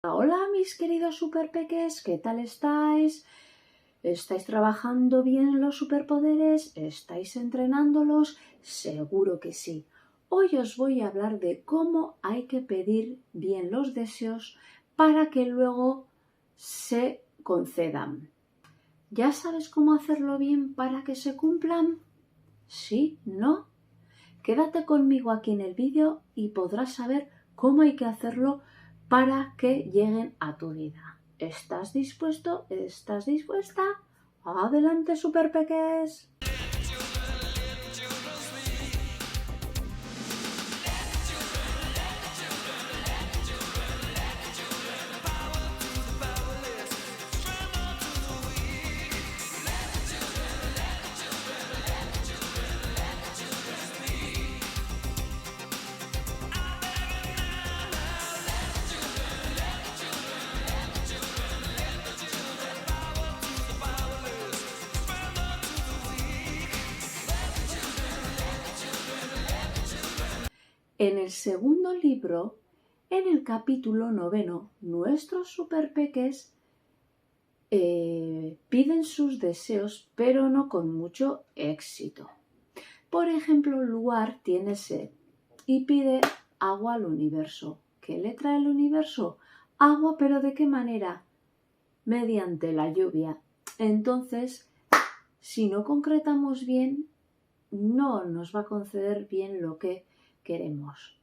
Hola mis queridos superpeques, ¿qué tal estáis? ¿Estáis trabajando bien los superpoderes? ¿Estáis entrenándolos? Seguro que sí. Hoy os voy a hablar de cómo hay que pedir bien los deseos para que luego se concedan. ¿Ya sabes cómo hacerlo bien para que se cumplan? ¿Sí? ¿No? Quédate conmigo aquí en el vídeo y podrás saber cómo hay que hacerlo para que lleguen a tu vida. ¿Estás dispuesto? ¿Estás dispuesta? ¡Adelante, superpeques! En el segundo libro, en el capítulo 9, nuestros superpeques piden sus deseos, pero no con mucho éxito. Por ejemplo, Luar tiene sed y pide agua al universo. ¿Qué le trae el universo? Agua, pero ¿de qué manera? Mediante la lluvia. Entonces, si no concretamos bien, no nos va a conceder bien lo que queremos.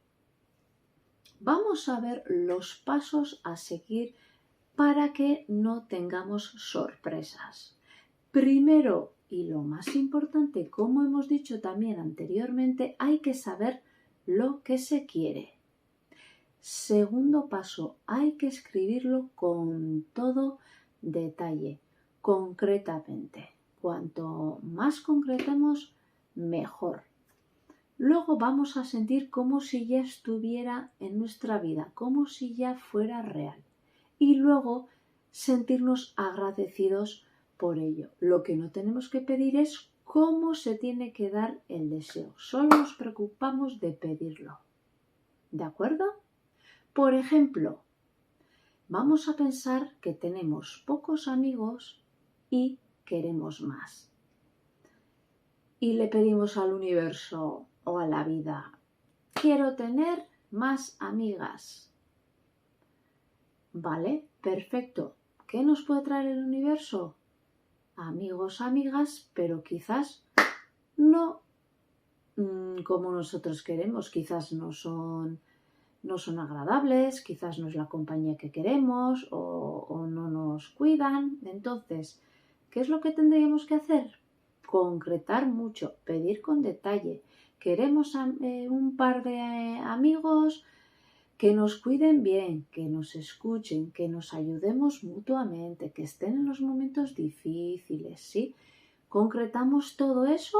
Vamos a ver los pasos a seguir para que no tengamos sorpresas. Primero, y lo más importante, como hemos dicho también anteriormente, hay que saber lo que se quiere. Segundo paso, hay que escribirlo con todo detalle, concretamente. Cuanto más concretemos, mejor. Luego vamos a sentir como si ya estuviera en nuestra vida, como si ya fuera real. Y luego sentirnos agradecidos por ello. Lo que no tenemos que pedir es cómo se tiene que dar el deseo. Solo nos preocupamos de pedirlo. ¿De acuerdo? Por ejemplo, vamos a pensar que tenemos pocos amigos y queremos más. Y le pedimos al universo o a la vida, quiero tener más amigas. Vale, perfecto. ¿Qué nos puede traer el universo? Amigos, amigas, pero quizás no como nosotros queremos. Quizás no son agradables, quizás no es la compañía que queremos o no nos cuidan. Entonces, ¿qué es lo que tendríamos que hacer? Concretar mucho, pedir con detalle. Queremos un par de amigos que nos cuiden bien, que nos escuchen, que nos ayudemos mutuamente, que estén en los momentos difíciles, ¿sí? Concretamos todo eso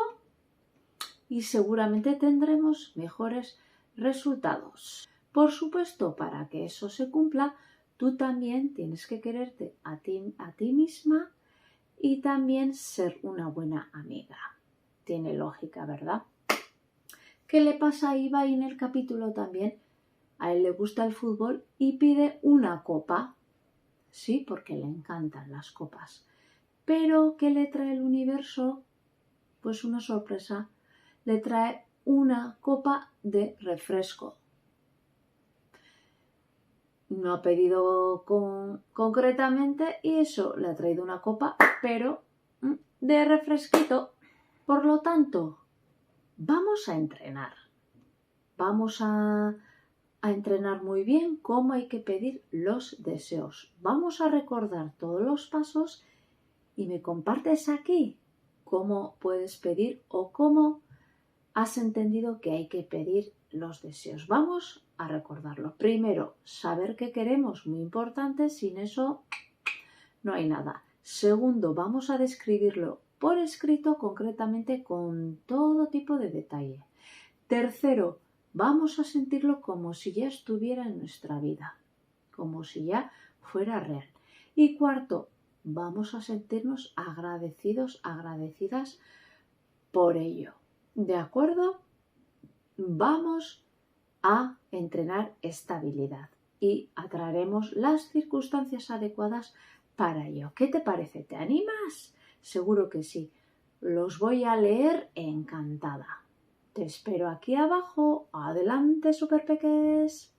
y seguramente tendremos mejores resultados. Por supuesto, para que eso se cumpla, tú también tienes que quererte a ti misma y también ser una buena amiga. Tiene lógica, ¿verdad? ¿Qué le pasa a Ibai en el capítulo también? A él le gusta el fútbol y pide una copa. Sí, porque le encantan las copas. Pero, ¿qué le trae el universo? Pues una sorpresa. Le trae una copa de refresco. No ha pedido concretamente y eso le ha traído una copa, pero de refresquito. Por lo tanto, vamos a entrenar. Vamos a entrenar muy bien cómo hay que pedir los deseos. Vamos a recordar todos los pasos y me compartes aquí cómo puedes pedir o cómo has entendido que hay que pedir los deseos. Vamos a recordarlo. Primero, saber qué queremos, muy importante, sin eso no hay nada. Segundo, vamos a describirlo por escrito concretamente con todo tipo de detalle. Tercero, vamos a sentirlo como si ya estuviera en nuestra vida, como si ya fuera real. Y cuarto, vamos a sentirnos agradecidos, agradecidas por ello. ¿De acuerdo? Vamos a entrenar esta habilidad. y atraeremos las circunstancias adecuadas para ello. ¿Qué te parece? ¿Te animas? Seguro que sí. Los voy a leer encantada. Te espero aquí abajo. Adelante, superpeques.